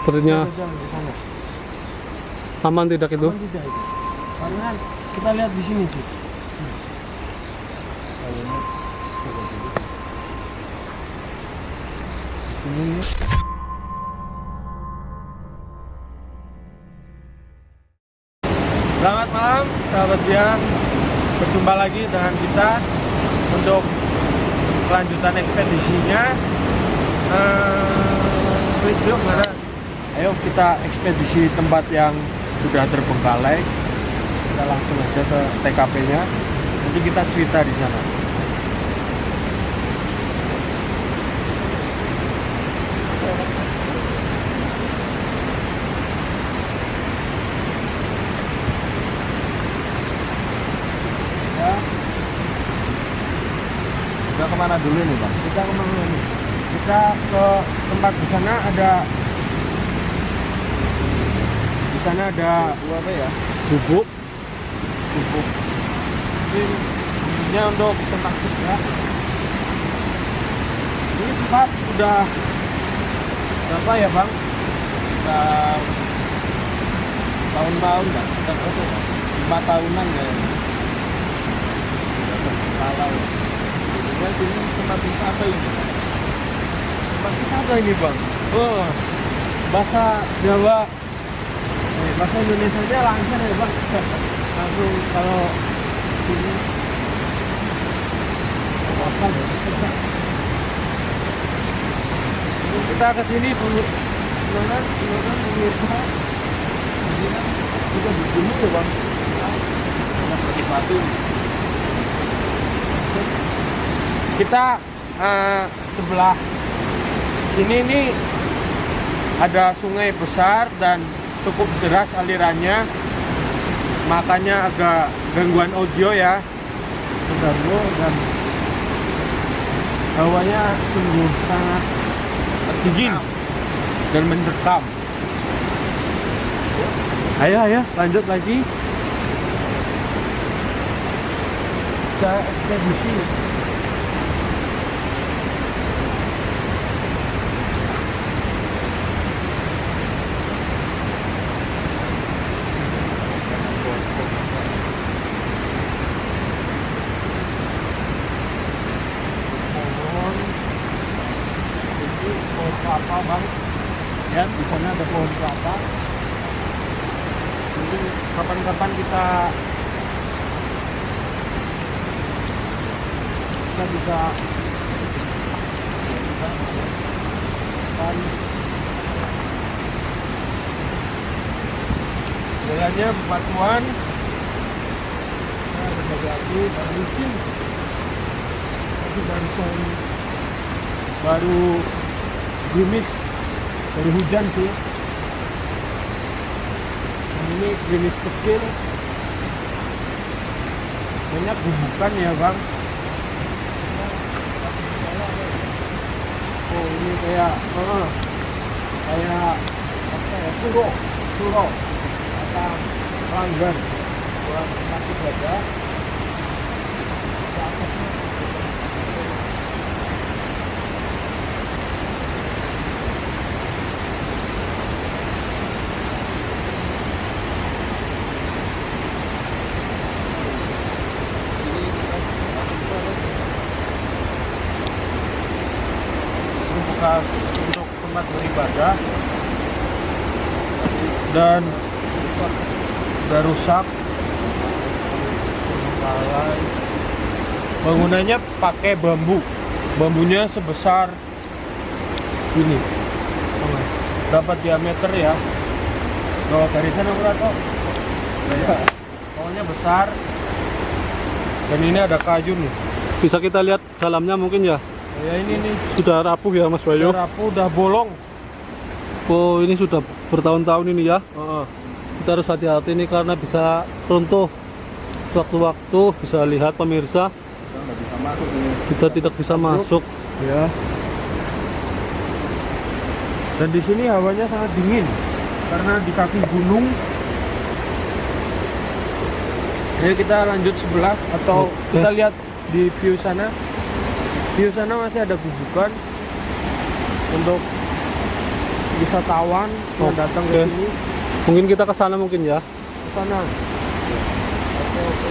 Sepertinya Ada jalan di sana. aman tidak itu? Aman tidak itu? Karena kita lihat di sini sih. Ini nih. Selamat malam sahabat Bian, berjumpa lagi dengan kita untuk kelanjutan ekspedisinya. Please yuk, mana? Ayo kita ekspedisi tempat yang sudah terbengkalai. Kita langsung aja ke TKP-nya. Nanti kita cerita di sana. Ya. Kita kemana dulu nih, Bang? Kita kemana nih? Kita ke tempat di sana ada. Di sana ada apa ya? Bubuk. Ini untuk tempat kerja. Ini tempat sudah berapa ya, Bang? Sudah tahun-tahun lah. Sudah berapa ya? 5 tahunan ya. Sudah kalau ini tempat wisata ini. Tempat wisata ini, Bang. Oh, bahasa Jawa, bahasa Indonesia aja lancar ya, Bang. Langsung kalau ini apa? Kita ke sini dulu. Silakan pemirsa. Kita di sini ya, Bang. Kita sebelah sini nih ada sungai besar dan cukup deras alirannya, makanya agak gangguan audio ya, mengganggu, dan hawanya sungguh sangat dingin dan mencekam. Ayo lanjut lagi. Kita ekspedisi. Kelapa, Bang. Ya, di sana ada pohon kelapa. Jadi kapan-kapan kita bisa jalannya bebatuan. Ada batu baru licin. Tapi baru gerimis, baru hujan sih. Ini gerimis kecil, banyak gugukan ya, Bang. Oh, ini kayak apa ya, suro atau pelanggan kurang sakit aja. Untuk tempat beribadah dan udah rusak. Bangunannya pakai bambunya sebesar ini. Berapa diameter ya? Kalau dari sana berapa? Pokoknya besar. Dan ini ada kayu nih. Bisa kita lihat dalamnya mungkin ya? Ya ini nih. Sudah rapuh ya, Mas Bayu? Sudah rapuh, udah bolong. Oh, ini sudah bertahun-tahun ini ya? Kita harus hati-hati nih karena bisa runtuh sewaktu-waktu. Bisa lihat pemirsa, kita tidak bisa masuk ya. Dan di sini hawanya sangat dingin karena di kaki gunung. Ayo kita lanjut sebelah atau kita lihat di view sana. View sana masih ada gugukan. Untuk wisatawan yang datang ke Oke. sini. Mungkin kita ke sana mungkin ya. Ke sana. Oke, oke.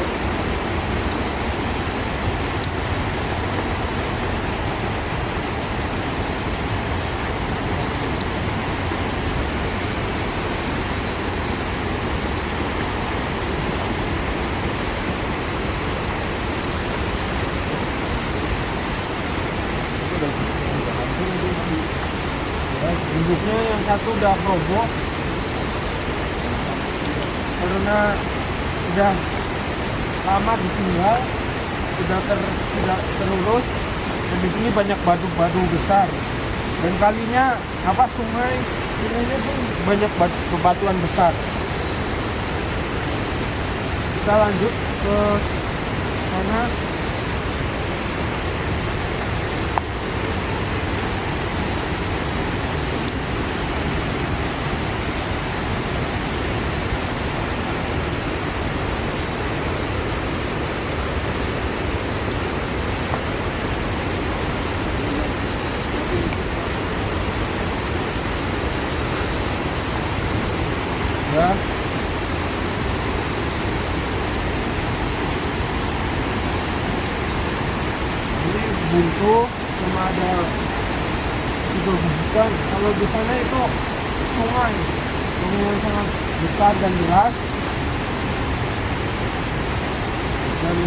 Bentuknya yang satu udah roboh karena udah lama ditinggal, sudah tidak terurus, dan di sini banyak batu-batu besar. Dan kalinya sungainya pun banyak bebatuan besar. Kita lanjut ke sana. Ya. Ini buntu sama ada itu bukan. Kalau di sana itu sungai yang sangat besar dan deras. Dan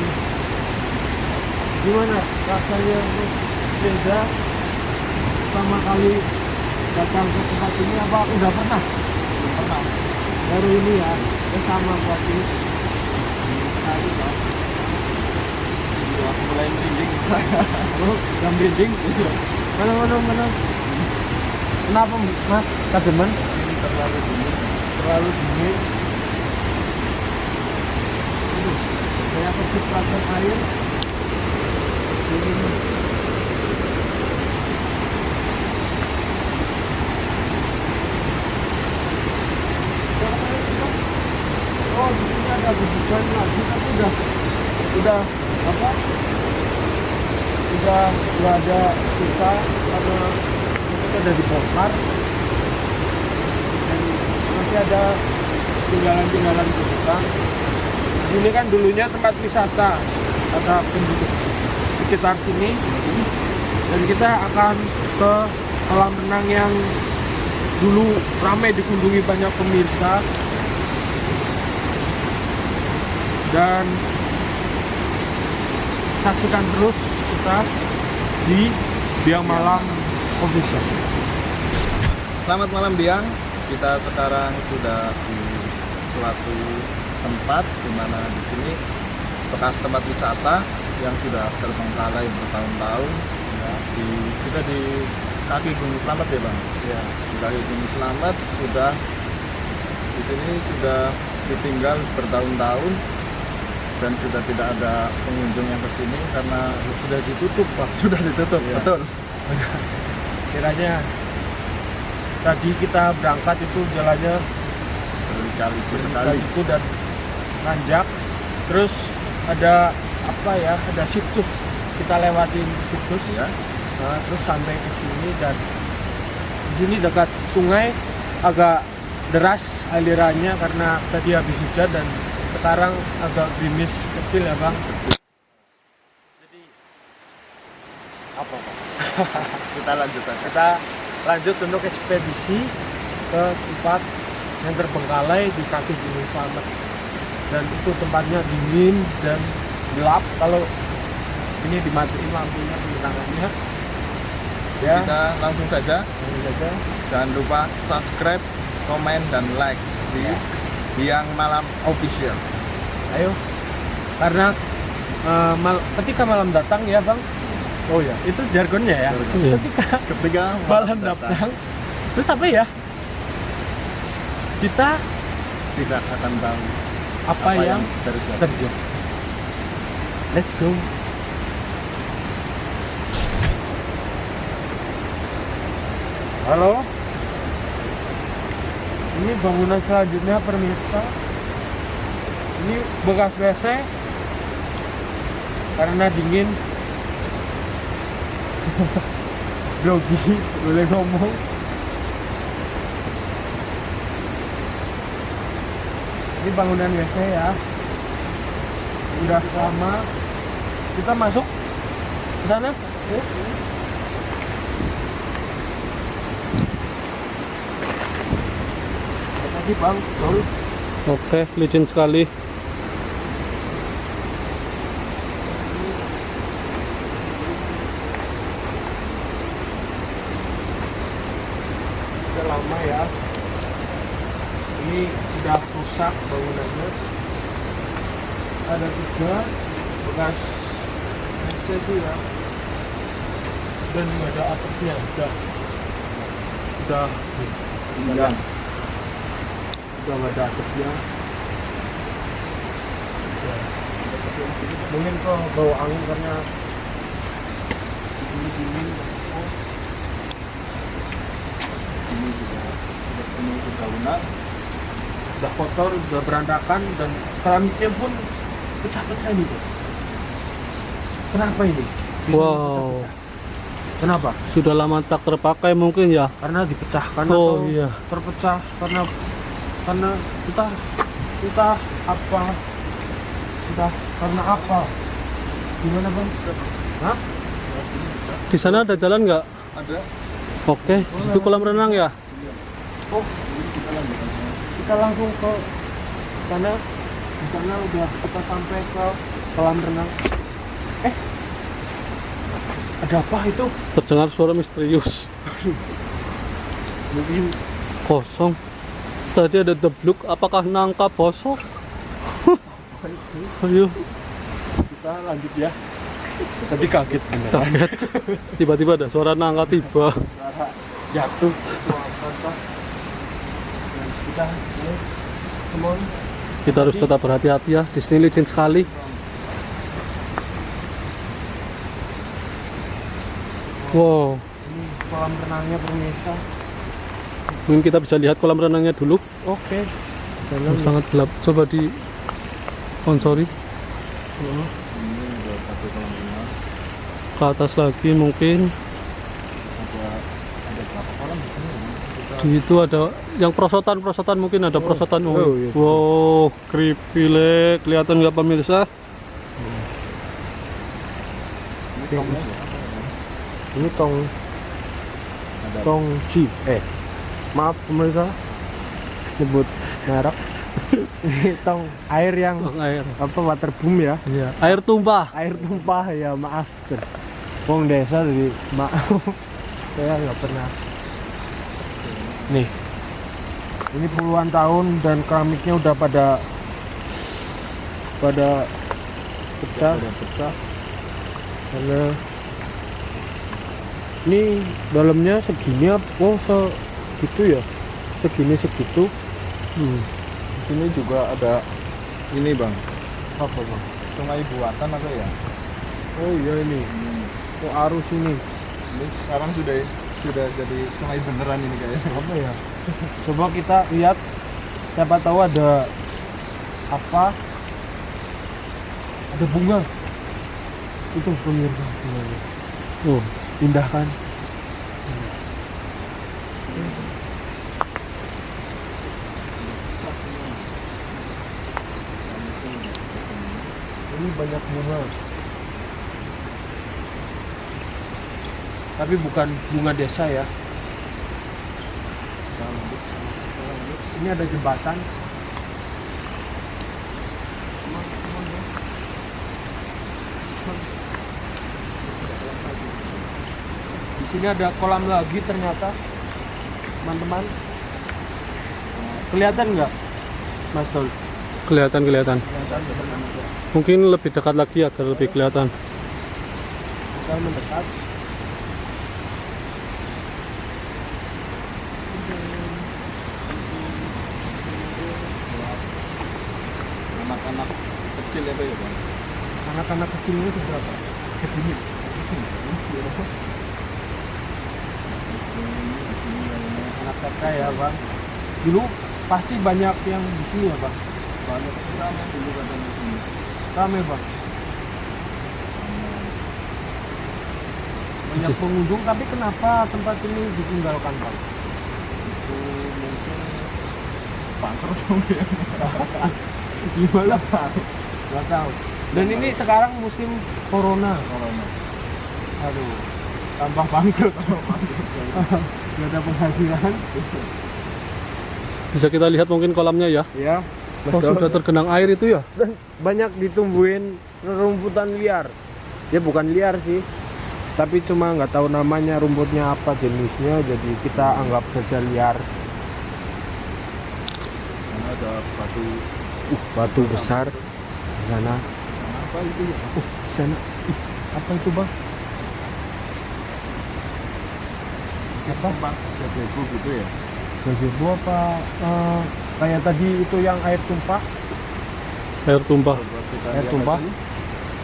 gimana rasanya untuk beda pertama kali datang ke tempat ini? Apa udah pernah? Pernah. Baru ini ya, sama berarti. Sekali Pak. Aku mulai merinding. Oh, yang merinding? Mana? Kenapa Mas kademen? Ini terlalu dingin. Terlalu dingin. Aduh, saya kecipratan air. Ini. Oh, di sini ada bubukan lagi, tapi udah apa? Udah ada sisa karena itu udah dibongkar. Dan masih ada tinggalan bubukan. Ini kan dulunya tempat wisata, ada penduduk sekitar sini. Dan kita akan ke kolam renang yang dulu ramai dikunjungi banyak pemirsa. Dan saksikan terus kita di Biang Malam Official. Selamat malam Biang. Kita sekarang sudah di suatu tempat di mana di sini bekas tempat wisata yang sudah terbengkalai bertahun-tahun. Ya, kita di kaki Gunung Slamet ya Bang. Ya, di kaki Gunung Slamet sudah di sini sudah ditinggal bertahun-tahun dan sudah tidak ada pengunjung yang kesini karena sudah ditutup Pak. Sudah ditutup, Ya. betul. Kiranya tadi kita berangkat itu jalannya Berkali-kali sekali. itu dan nanjak, terus ada apa ya, ada situs, kita lewatin situs Ya. nah, terus sampai ke sini. Dan di sini dekat sungai agak deras alirannya karena tadi habis hujan dan sekarang agak gerimis kecil ya Bang. Jadi apa Pak? Kita lanjut aja. Kita lanjut untuk ekspedisi ke tempat yang terbengkalai di kaki Gunung Slamet. Dan itu tempatnya dingin dan gelap. Kalau ini dimatiin lampunya, penerangannya. Ya, Kita langsung saja. ini saja. Jangan lupa subscribe, komen, dan like di Biang Malam Official. Ayo, karena ketika malam datang ya Bang. Oh ya, itu jargonnya ya. Jargon. Iya. Ketika Malam datang. Terus apa ya? Kita tidak akan tahu apa yang terjadi. terjadi. Let's go. Halo. Ini bangunan selanjutnya pemirsa. Ini bekas WC karena dingin. Blogi boleh ngomong. Ini bangunan WC ya. Udah lama. Kita masuk ke sana. Yuk. Tadi bang, betul. Oke, licin sekali. Udah lama ya. Ini udah rusak bangunannya. Ada 3 bekas WC itu ya. Dan nggak ada atapnya, udah Iya. udah nggak ada atapnya. Ya. Mungkin kok bau angin karena dingin. Ini juga sudah penuh dedaunan. Udah kotor, udah berantakan, dan keramiknya pun pecah-pecah ini tuh. Kenapa ini? Bisa Wow. pecah-pecah? Kenapa? Sudah lama tak terpakai mungkin ya. Karena dipecahkan Oh, atau iya. terpecah karena entah apa, entah karena apa. Gimana bang? Hah? Di sana ada jalan nggak? Ada. Oke, itu kolam renang ya. Oh, Kita lanjutkan. kita langsung ke sana. Di sana udah kita sampai ke kolam renang. Ada apa itu? Terdengar suara misterius. Mungkin Kosong. Tadi ada debluk. Apakah nangka bosok? Ayo, kita lanjut ya. Tadi kaget beneran. kaget. Tiba-tiba ada suara nangka tiba. Suara jatuh. Kita come on. Kita harus tetap berhati-hati ya. Di sini licin sekali. Wow, Ini kolam renangnya pemirsa. mungkin kita bisa lihat kolam renangnya dulu. Oke. Oh, sangat gelap. Coba di sponsori Ini udah satu kolam renang. ke atas lagi mungkin. Ada berapa kolam di sini? Di itu ada yang perosotan mungkin ada perosotan. oh, iya. Wow, creepy le. Kelihatan nggak pemirsa? Ini tongnya ya? Ini tong Ada. Tongji. Maaf pemirsa. Nyebut merek. Ini tong air yang Oh, air. apa waterboom ya. Iya, air tumpah. Air tumpah ya, maaf. Wong desa jadi maaf. Saya nggak pernah. Nih. Ini puluhan tahun dan keramiknya udah pada pecah. Udah pecah. Karena ini dalamnya segini apa? Oh, segitu ya. Segitu. Di sini juga ada ini bang, Apa, Bang? sungai buatan apa ya? Oh iya ini. Oh, arus ini. Ini sekarang sudah jadi sungai beneran ini kayaknya. Apa ya? Coba kita lihat. Siapa tahu ada apa? Ada bunga. Itu pemirsa bunganya. Oh, Indah kan? Ini banyak bunga. Tapi bukan bunga desa ya. Ini ada jembatan. Di sini ada kolam lagi ternyata, teman-teman. Kelihatan nggak, Mas Dol? kelihatan. Kelihatan. Mungkin lebih dekat lagi agar lebih kelihatan. Saya mendekat. Anak-anak kecil apa ya bang? Anak-anak kecil ini berapa? Segini. Anak TK ya bang. Dulu pasti banyak yang di sini ya bang. Banyak ramai dulu katanya di sini. Rame bang. Banyak pengunjung, tapi kenapa tempat ini ditinggalkan bang? Itu mungkin bangkrut dong ya. Gimana? Nggak tahu. Dan ini sekarang musim corona. Aduh, tambah bangkrut. Nggak ada penghasilan. Bisa kita lihat mungkin kolamnya ya. Ya. Oh, sudah tergenang air itu ya. Dan banyak ditumbuhin rumputan liar. Ya bukan liar sih, tapi cuma nggak tahu namanya rumputnya apa jenisnya, jadi kita anggap saja liar. Karena ada batu. Batu besar di sana. Apa itu ya? Di sana. Apa itu bang? Apa? Gazebo gitu ya? Gazebo apa? Kayak tadi itu yang air tumpah. Air tumpah. Coba kita Air lihat tumpah. aja.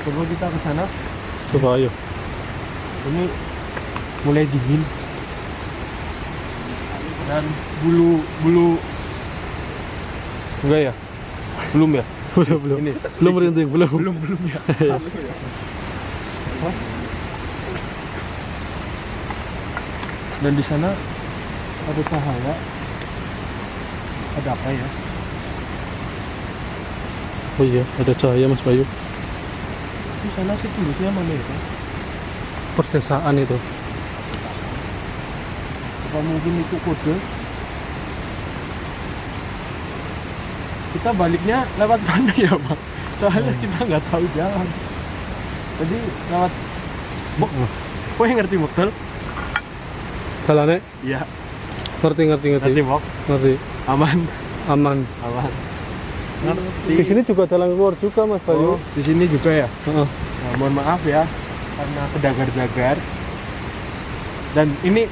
Coba kita ke sana. Coba ayo. Ini mulai dingin. Dan bulu enggak ya? Belum ya? Belum. Ini Belum merinding, belum. belum ya. Hah? Dan di sana ada cahaya. Ada apa ya? Oh iya, ada cahaya Mas Bayu. Di sana sih tulisnya mana itu? Perdesaan itu. Apa mungkin itu kode? Kita baliknya lewat mana ya bang? Soalnya kita nggak tahu jalan. Jadi lewat kok yang ngerti motor? Jalannya Iya. ngerti. Ngerti Mok? Ngerti. Aman. Aman. Di sini juga jalan keluar juga Mas Bayu. Oh, di sini juga ya. Heeh. Nah, mohon maaf ya karena kedagar-dagar. Dan ini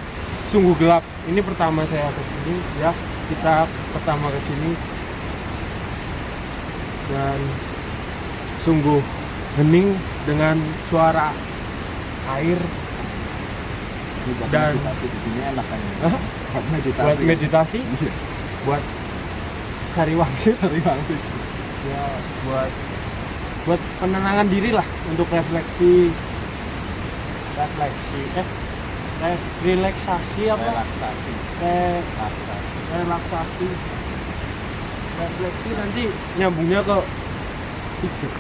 sungguh gelap. Ini pertama saya ke sini ya. Kita pertama ke sini dan sungguh hening dengan suara air. Dan meditasi di sini enak kan? Hah? Buat meditasi, Iya. buat cari wangsit, Cari wangsit. ya buat penenangan diri lah, untuk refleksasi relaksasi apa Relaksasi. relaksasi refleksi, nanti nyambungnya ke hijau.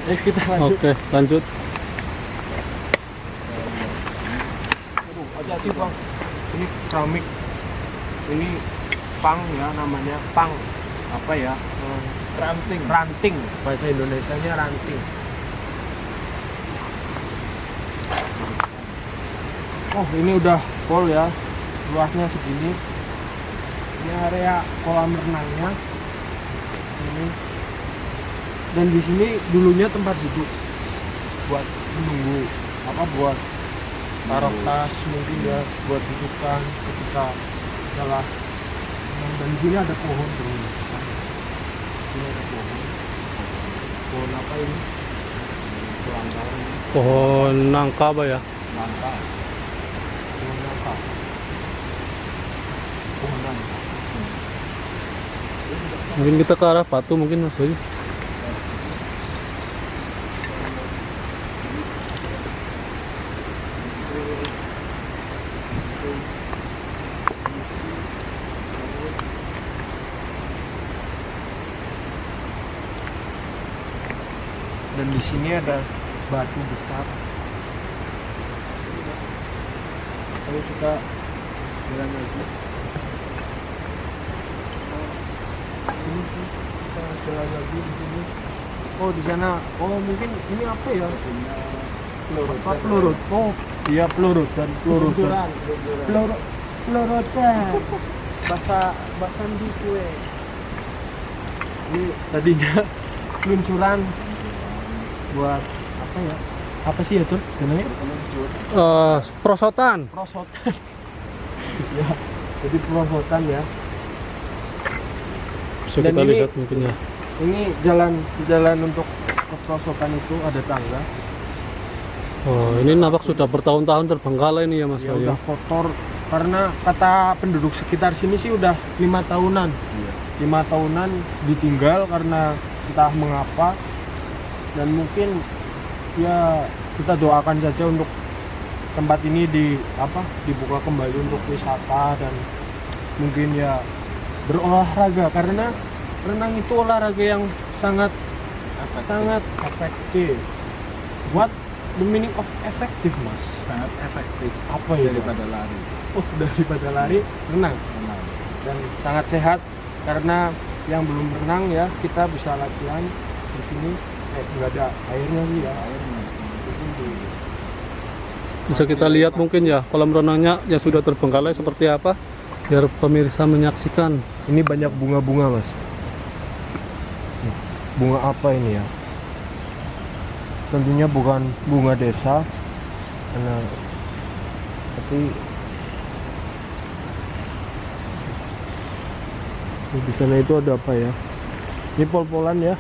Kita lanjut. Oke, lanjut. Aduh, hati-hati bang, ini keramik, ini pang ya namanya, pang apa ya, Ranting. ranting, bahasa Indonesianya ranting. Oh ini udah full ya, luasnya segini. Ini area kolam renangnya ini. Dan di sini dulunya tempat duduk buat menunggu apa, buat taruh tas mungkin ya, buat dudukan ketika lelah. Dan di sini ada pohon terus. Ini ada pohon apa ini? Pelanggaran. Pohon nangka apa ya? Nangka. Pohon nangka. Pohon nangka. Mungkin kita ke arah Batu mungkin Mas Bayu. Dan di sini ada batu besar. Ayo kita jalan lagi. Ini sih, kita jalan lagi di sini. Oh di sana, oh mungkin ini apa ya? Apa pelurut? Oh iya pelurutan. Pelurutan. Bahasa di kue. Ini tadinya peluncuran buat apa ya? Apa sih ya tuh namanya? Prosotan. Prosotan. Ya, jadi prosotan ya. Bisa Dan kita ini- lihat mungkin ya. Ini jalan untuk ke prosotan itu ada tangga. Oh, ini nampak sudah bertahun-tahun terbengkalai ini ya Mas Ya Bayu. udah kotor karena kata penduduk sekitar sini sih udah 5 tahunan. Iya. 5 tahunan ditinggal karena entah mengapa. Dan mungkin ya kita doakan saja untuk tempat ini dibuka kembali untuk wisata, dan mungkin ya berolahraga, karena renang itu olahraga yang sangat Efektif. efektif. What the meaning of effective, Mas? Sangat efektif Apa ya? daripada lari. Oh, daripada lari, renang. Renang. Dan sangat sehat, karena yang belum renang ya, kita bisa latihan di sini. Nggak ada airnya sih ya. Airnya. Bisa kita lihat mungkin ya kolam renangnya yang sudah terbengkalai seperti apa, biar pemirsa menyaksikan. Ini banyak bunga-bunga, Mas. Bunga apa ini ya? Tentunya bukan bunga desa, karena tapi di sana itu ada apa ya? Ini pol-polan ya,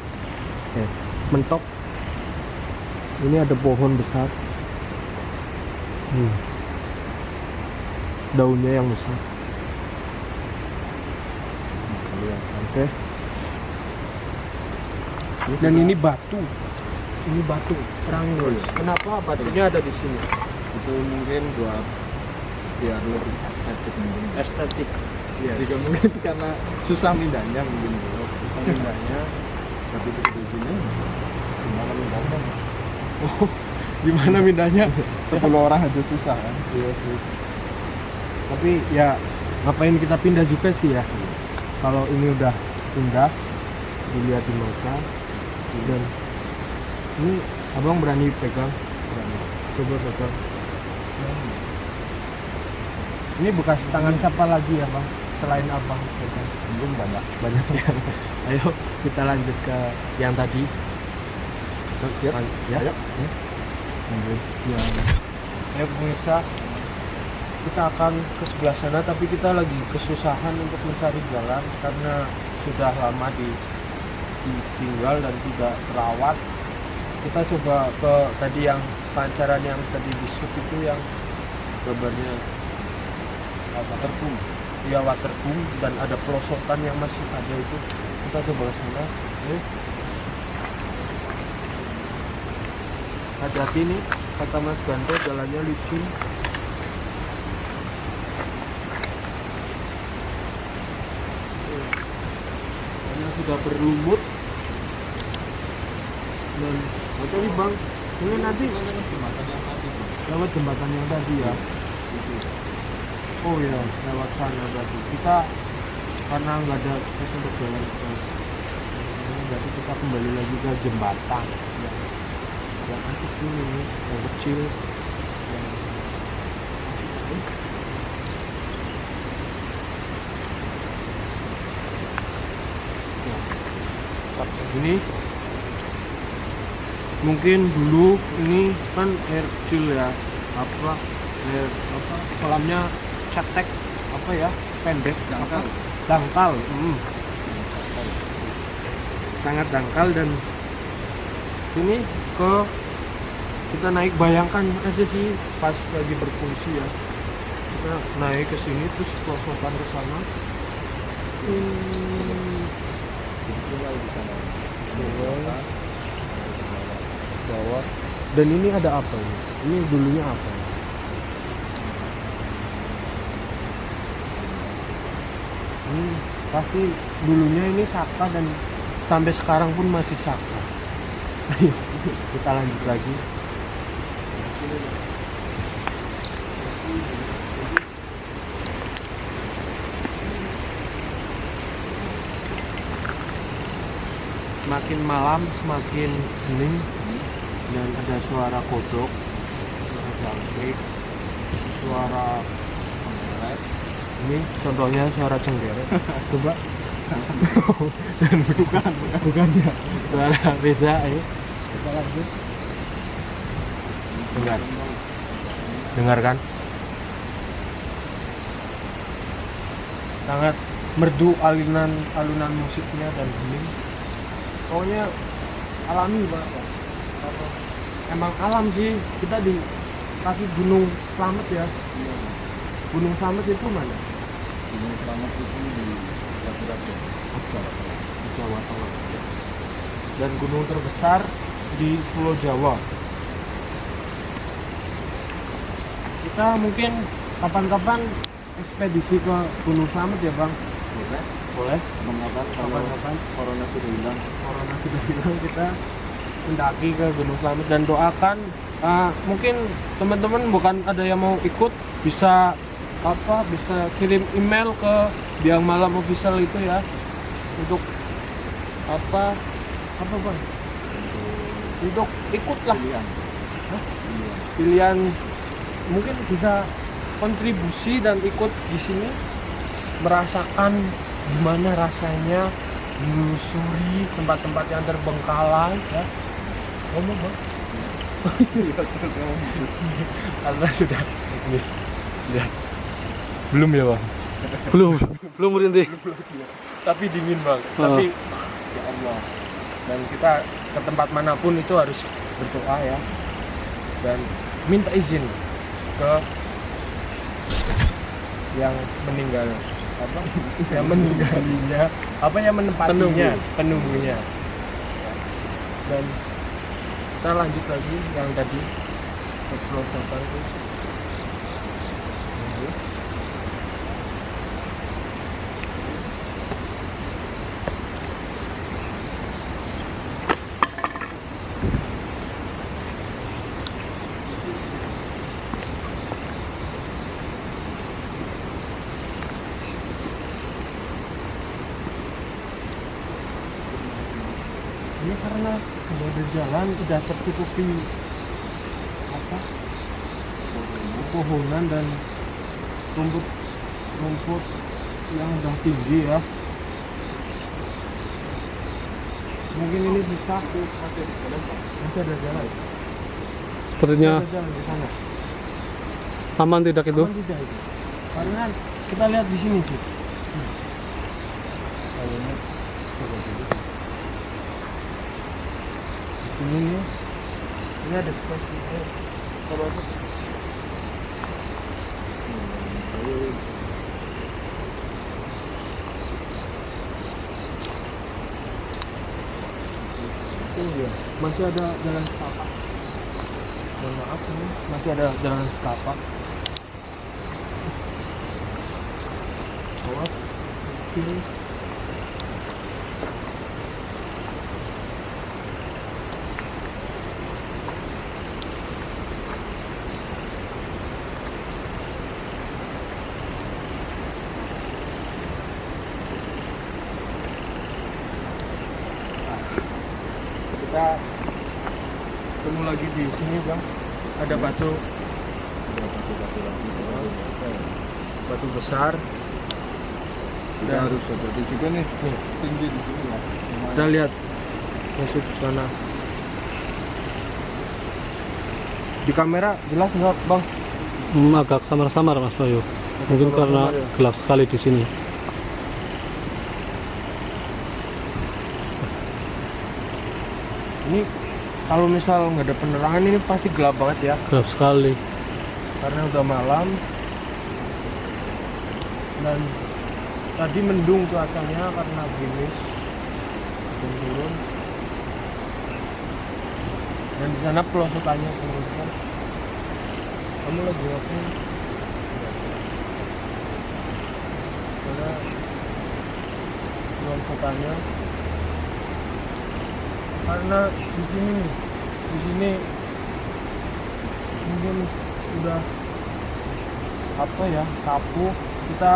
mentok. Ini ada pohon besar. Daunnya yang besar. Oke. Dan ini batu. Ini batu Prangnus. Kenapa batunya ada di sini? Itu mungkin buat biar lebih estetik mungkin. Estetik. Yes. Juga mungkin karena susah mindahnya mungkin bro. Susah mindahnya. Tapi seperti gini gimana mindahnya? Oh, gimana mindahnya? 10 orang aja susah kan. Iya sih. Tapi ya ngapain kita pindah juga sih ya? Kalau ini udah pindah, dilihat di mata. Dan ini abang berani pegang? Berani. Coba pegang. Ini bekas tangan siapa lagi ya bang? Selain abang pegang? Belum banyak. Banyak ya. Ayo kita lanjut ke yang tadi. Siap? Ya. Ayo. Lanjut. Ya. Ayo pemirsa, kita akan ke sebelah sana, tapi kita lagi kesusahan untuk mencari jalan karena sudah lama ditinggal dan tidak terawat. Kita coba ke tadi yang pancaran yang tadi di shoot itu yang gambarnya waterboom. Ya waterboom, dan ada pelosokan yang masih ada itu. Kita coba ke sana. Hati-hati nih, kata Mas Ganto, jalannya licin. Karena sudah berlumut. Dan oke nih bang, ini nanti lewat jembatan yang tadi ya. Oh ya, lewat sana tadi. Kita karena nggak ada space untuk jalan ke ini, berarti kita kembali lagi ke jembatan. Ya. Yang asik ini, yang kecil. Yang asik ini. Ya. Ini mungkin dulu ini kan air kecil ya, air kolamnya cetek apa ya, pendek, dangkal. Sangat dangkal. Dan ini kita naik, bayangkan aja sih pas lagi berfungsi ya, kita naik ke sini terus pelosokan ke sana. Bawah. Dan ini ada apa ini? Ini dulunya apa? Pasti dulunya ini Saka, dan sampai sekarang pun masih Saka. Ayo kita lanjut lagi. Semakin malam semakin hening, dan ada suara kodok, suara jangkrik, suara cengkeret. Ini contohnya suara cengkeret. Coba. bukan ya, suara Reza. Ayo kita lanjut. Dengar kan? Sangat merdu alunan musiknya dan hening. Pokoknya alami banget. Emang alam sih. Kita di kaki Gunung Slamet ya. Gunung Slamet itu mana? Gunung Slamet itu di Jawa Tengah. Dan gunung terbesar di Pulau Jawa. Kita mungkin kapan-kapan ekspedisi ke Gunung Slamet ya bang. Boleh. Kapan-kapan kalau Kapan-kapan corona sudah hilang. corona sudah hilang, kita mendaki ke Gunung Slamet dan doakan. Mungkin teman-teman bukan ada yang mau ikut, bisa kirim email ke Biang Malam Official itu ya, untuk apa bang, untuk ikutlah Pilihan. Hah? Pilihan. pilihan, mungkin bisa kontribusi dan ikut di sini merasakan gimana rasanya menyusuri tempat-tempat yang terbengkalai ya. Ngomong bang. Iya, terus ngomong gitu. Karena sudah nih, lihat, belum ya bang, belum merintih. tapi dingin bang, tapi ya Allah, dan kita ke tempat manapun itu harus berdoa ya, dan minta izin ke yang meninggal, yang meninggalnya, yang menempatinya, penunggunya. Dan kita lanjut lagi yang tadi ke pelosokan tuh. Ini karena badan jalan tidak tertutupi pepohonan dan rumput yang udah tinggi ya. Mungkin ini bisa masih ada jalan. Sepertinya Ada jalan di sana. aman tidak itu? Aman tidak itu? Karena kita lihat di sini sih. Kayaknya coba dulu. Ini ada spasi. Coba tuh. Iya, masih ada jalan setapak. Mohon maaf ini masih ada jalan setapak. Awas, kiri. Kita ketemu lagi di sini bang, ada batu besar. Kita harus hati juga nih. Tinggi di sini ya. Kita lihat masuk ke sana. Di kamera jelas nggak bang? Agak samar-samar Mas Bayu. Mungkin karena samar-samar ya. gelap sekali di sini. Ini kalau misal nggak ada penerangan ini pasti gelap banget ya, Gelap sekali. karena udah malam dan tadi mendung cuacanya karena gerimis turun. Dan di sana pelosokannya teman-teman. Kamu lagi ngapain? Karena pelosokannya, karena di sini mungkin udah tapu, kita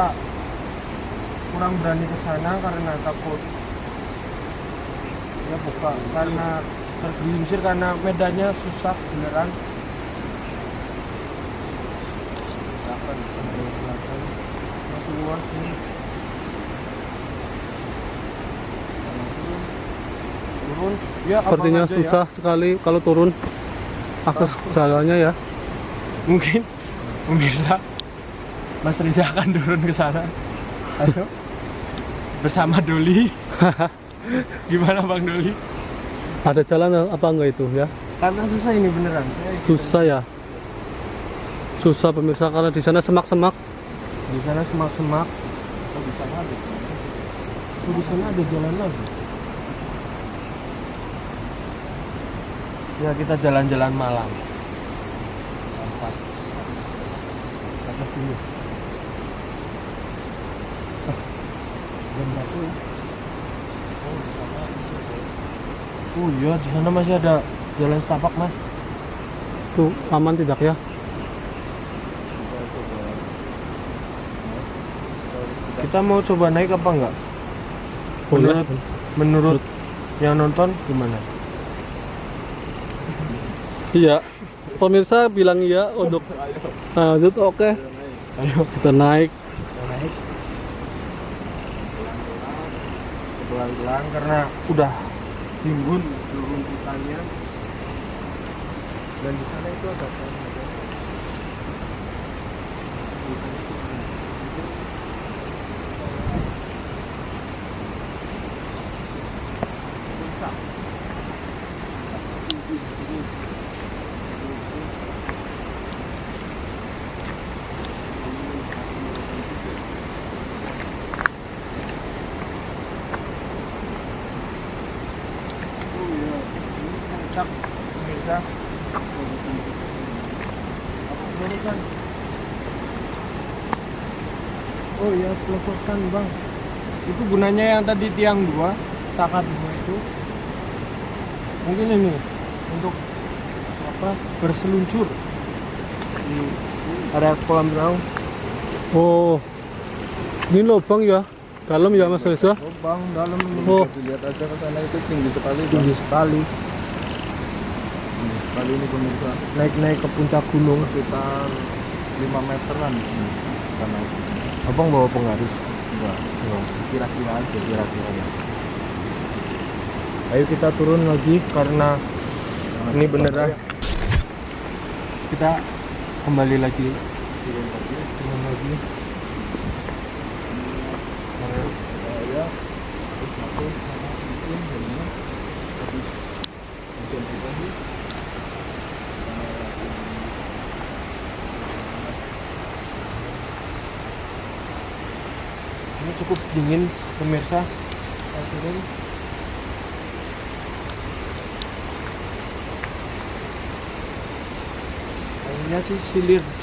kurang berani ke sana karena takut ya bukan karena tergelincir, karena medannya susah beneran. Masih luas nih. Turun ya, Sepertinya abang aja susah sekali kalau turun akses jalannya ya. Mungkin pemirsa Mas Riza akan turun ke sana. Ayo bersama Doli. Gimana Bang Doli? Ada jalan apa enggak itu ya? Karena susah ini beneran. Susah ya. Susah pemirsa karena di sana semak-semak. Di sana semak-semak. Oh, di sana ada. Di sana ada jalan lagi. Ya kita jalan-jalan malam. Mantap. Atas dulu. Jam 1 ya. Oh iya, di sana masih ada jalan setapak mas. Tuh aman tidak ya? Kita mau coba naik apa enggak? Boleh. Menurut yang nonton gimana? Iya. Pemirsa bilang iya untuk. Nah, itu oke. Ayo Kita naik. kita naik. Pelan-pelan karena udah timbun rumputannya. Dan di sana itu ada puncak pemirsa. Oh iya, pelosokan bang. Itu gunanya yang tadi tiang 2, sakat 2 itu. Mungkin ini untuk apa? Berseluncur di area kolam renang. Oh. Ini lubang ya. Dalam ya Mas Reza. Lubang dalam ini. Oh. Lihat aja ke sana itu tinggi sekali. Tinggi sekali. Kali ini pemirsa Naik-naik ke puncak gunung. sekitar 5 meteran karena itu. Abang bawa penggaris. Enggak, kira-kira aja kira-kira ya. Ayo kita turun lagi karena ini beneran. Kita kembali lagi. Turun lagi. Ya, terus masuk sana mungkin jadinya habis hujan juga sih. Ini cukup dingin pemirsa. Kita turun. Kayaknya sih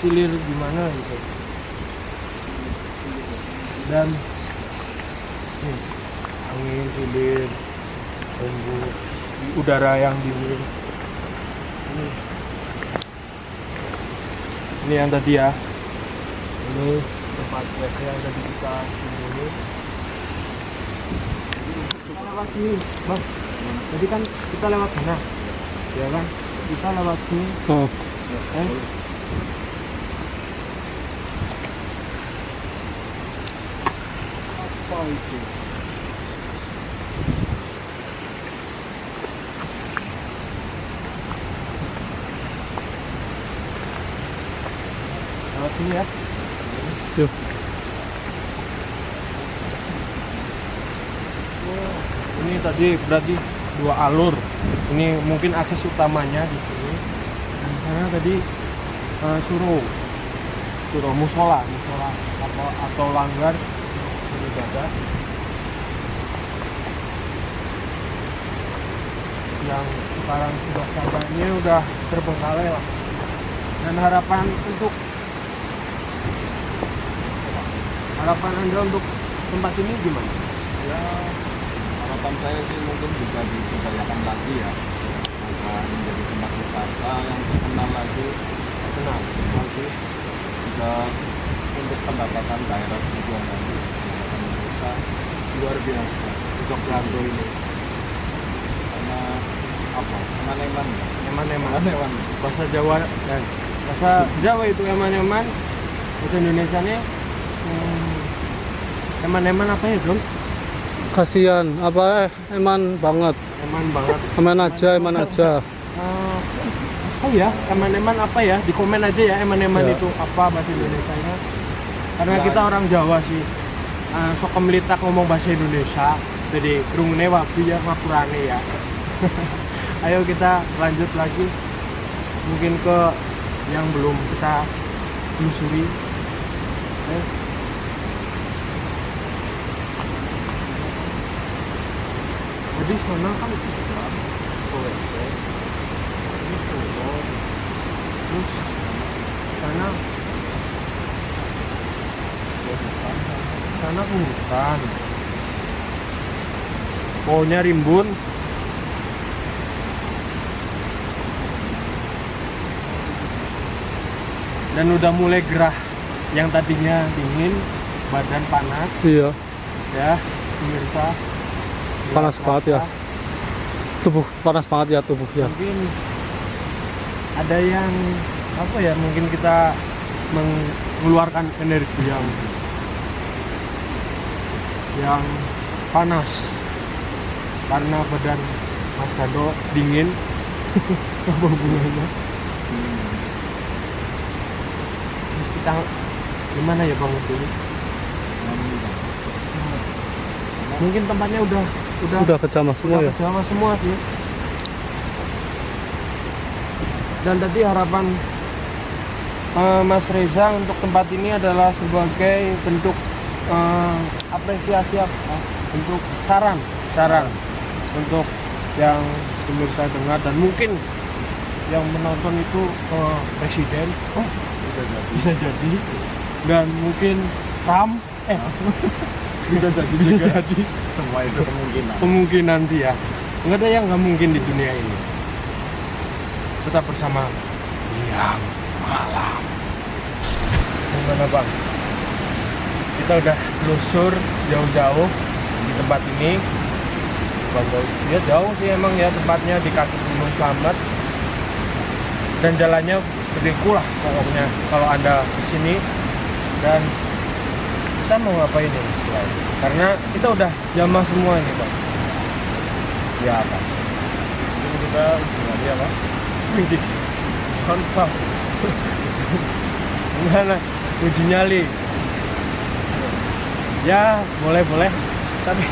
silir gimana gitu. Dan nih, angin silir, embun, udara yang dingin. Ini yang tadi ya. Ini tempat wc yang tadi kita kunjungi. Kita lewat sini, bang. Tadi kan kita lewat sana, ya kan? Kita lewat sini. Oh. Apa itu? Lewat sini ya. Yuk. Ini tadi berarti 2 alur. Ini mungkin akses utamanya di sini. Dan di sana tadi Suro musola atau langgar beribadah yang sekarang sudah kabarnya udah terbengkalai lah. Dan harapan Anda untuk tempat ini gimana? Ya, harapan saya sih mungkin bisa diberdayakan lagi ya, agar menjadi tempat wisata yang terkenal lagi, bisa untuk pendapatan daerah juga nanti. Bisa luar biasa sosok Lando ini, karena apa? Eman-eman ya? Eman-eman. Bahasa Jawa dan bahasa Jawa itu eman-eman, bahasa Indonesia nya eman-eman apa ya Bro? Kasihan apa eman banget. Eman banget. Eman aja. Oh ya, eman-eman apa ya? Di komen aja ya eman-eman Ya. itu apa bahasa Indonesianya. Karena Ya. kita orang Jawa sih. Sok kemelitak ngomong bahasa Indonesia. Jadi kerungune wabi ya ngapurane ya. Ayo kita lanjut lagi. Mungkin ke yang belum kita telusuri. Ayo. Jadi sana kan terus sana hutan pohonnya rimbun. Dan udah mulai gerah, yang tadinya dingin, badan panas, Iya, ya pemirsa. panas banget ya. Tubuh panas banget ya tubuh ya. Mungkin ada yang apa ya, mungkin kita mengeluarkan energi yang panas karena badan Mas Kado dingin. Apa hubungannya? Terus kita gimana ya Bang ini? Mungkin tempatnya udah kejamah semua ya. kejamah semua sih. Dan tadi harapan Mas Reza untuk tempat ini adalah sebagai bentuk apresiasi, untuk saran untuk yang pemirsa dengar, dan mungkin yang menonton itu presiden, bisa jadi, dan mungkin Trump, Bisa jadi bisa juga. jadi. Semua itu Kemungkinan sih ya, nggak ada yang nggak mungkin di dunia ini. Tetap bersama Biang Malam. Gimana Bang? Kita udah telusur jauh-jauh di tempat ini. Bang, ya jauh sih emang ya tempatnya, di kaki Gunung Slamet. Dan jalannya berliku lah pokoknya kalau Anda kesini. Dan kita mau ngapain ini? Karena kita udah jamah semua ini Bang. Ya apa? Jadi kita uji apa? Widih, mantap. Gimana? Uji nyali. Ya, boleh. Tapi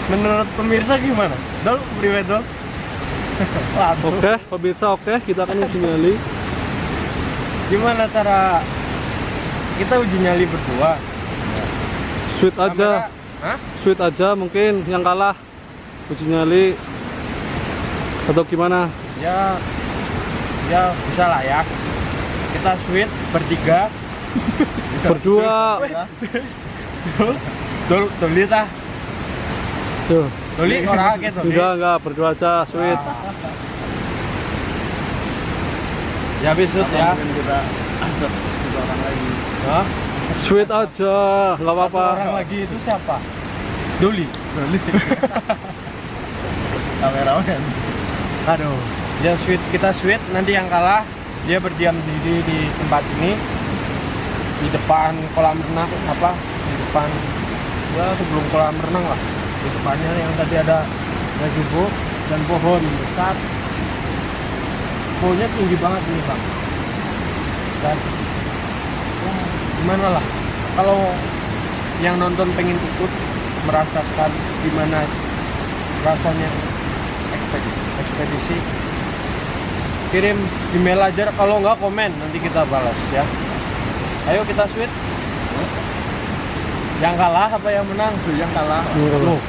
menurut pemirsa gimana? Dol, priwet Dol? Waduh. Oke, pemirsa, oke, kita akan uji nyali. Gimana cara kita uji nyali berdua? Sweet aja, Kamera- Hah? sweet aja mungkin yang kalah uji nyali atau gimana? Ya bisa lah ya. Kita sweet bertiga. Berdua. Doli tah. Tuh, Doli orang gitu. enggak, berdua aja sweet. Ya besok Atau ya. mungkin kita ajak tiga orang lagi. Hah? Sweet aja, nggak Satu apa-apa. orang lagi itu siapa? Doli. Kameramen. Aduh. Ya kita sweet, nanti yang kalah dia berdiam diri di tempat ini, di depan kolam renang, di depan, ya sebelum kolam renang lah, di depannya yang tadi ada gazebo dan pohon besar. Pohonnya tinggi banget ini Bang. Dan ya, gimana lah, kalau yang nonton pengen ikut merasakan gimana rasanya ekspedisi, kirim email aja, kalau nggak komen nanti kita balas ya. Ayo kita sweet. Yang kalah apa yang menang? Yang kalah. Loh,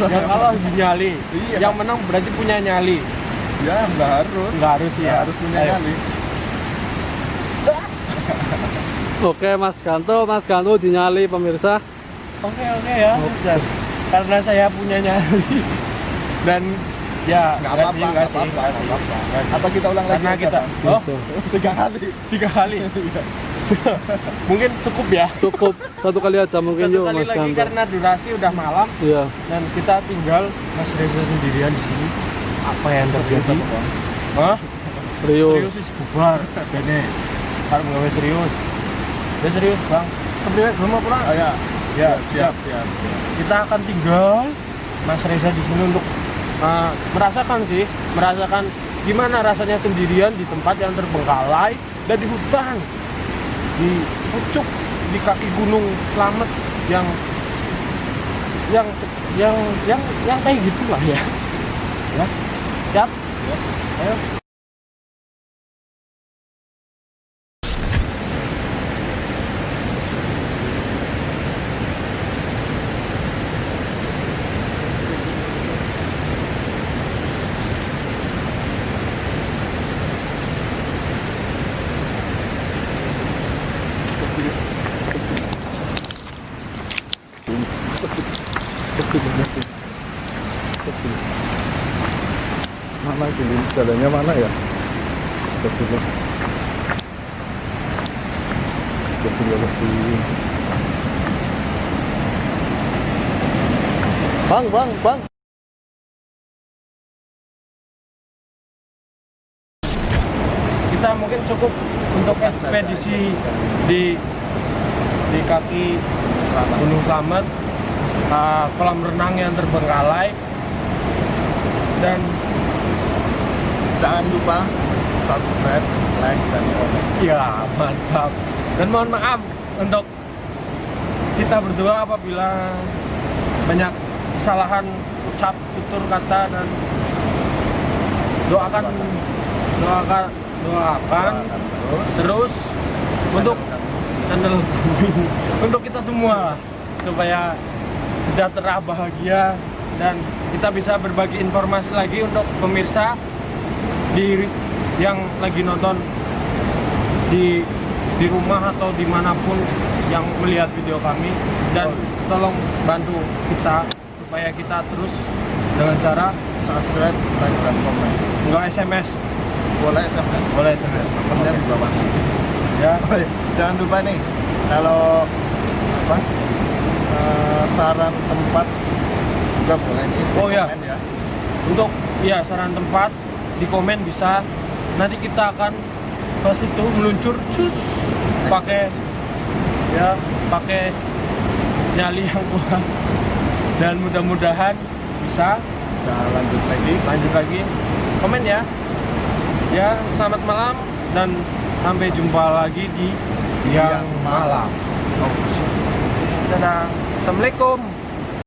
yang kalah uji nyali. Iya. Yang menang berarti punya nyali. Ya nggak harus. Nggak harus Nggak ya. harus punya Ayo. nyali. Oke, Mas Ganto uji nyali pemirsa. Oke ya. Dan karena saya punya nyali dan ya Nggak nggak apa-apa, sih, nggak nggak sih, apa-apa, nggak nggak sih. apa-apa. Nggak sih. Atau kita ulang lagi Karena aja, kita, Bang? oh 3 kali. 3 kali mungkin cukup ya. Cukup satu kali aja mungkin Satu yuk kali Mas lagi Ganto. karena durasi udah malam Iya. dan kita tinggal Mas Reza sendirian di sini. Apa yang terjadi? Hah? Serius. Serius sih bubar. Bene. Harus nggak serius. Ya serius Bang. Kepriwe belum mau pulang? Oh ya. Ya, Siap. Kita akan tinggal Mas Reza di sini untuk merasakan gimana rasanya sendirian di tempat yang terbengkalai dan di hutan, di pucuk, di kaki Gunung Slamet yang kayak gitulah ya. Ya, siap. Ayo. kecil. Mana ini jalannya mana ya? Astagfirullah. Astagfirullahaladzim. Bang. Kita mungkin cukup untuk ekspedisi di kaki Gunung Slamet, kolam renang yang terbengkalai, dan Jangan lupa subscribe, like, dan komen. ya mantap. Dan mohon maaf untuk kita berdua apabila banyak kesalahan ucap, tutur kata, dan doakan terus untuk channel kami, untuk kita semua supaya sejahtera, bahagia, dan kita bisa berbagi informasi lagi untuk pemirsa yang lagi nonton di rumah atau dimanapun yang melihat video kami. Dan tolong bantu kita supaya kita terus dengan cara Subscribe, like, dan komen. nggak SMS, Boleh SMS. boleh SMS. Nomornya di bawah. Ya, Jangan lupa nih, kalau apa saran tempat juga boleh nih. di Oh, ya. komen ya. untuk ya saran tempat di komen bisa. Nanti kita akan ke situ meluncur pakai nyali yang kuat, dan mudah-mudahan bisa Bisa lanjut lagi. komen ya. Selamat malam dan sampai jumpa lagi di Yang Malam. Official. Dadah, assalamualaikum.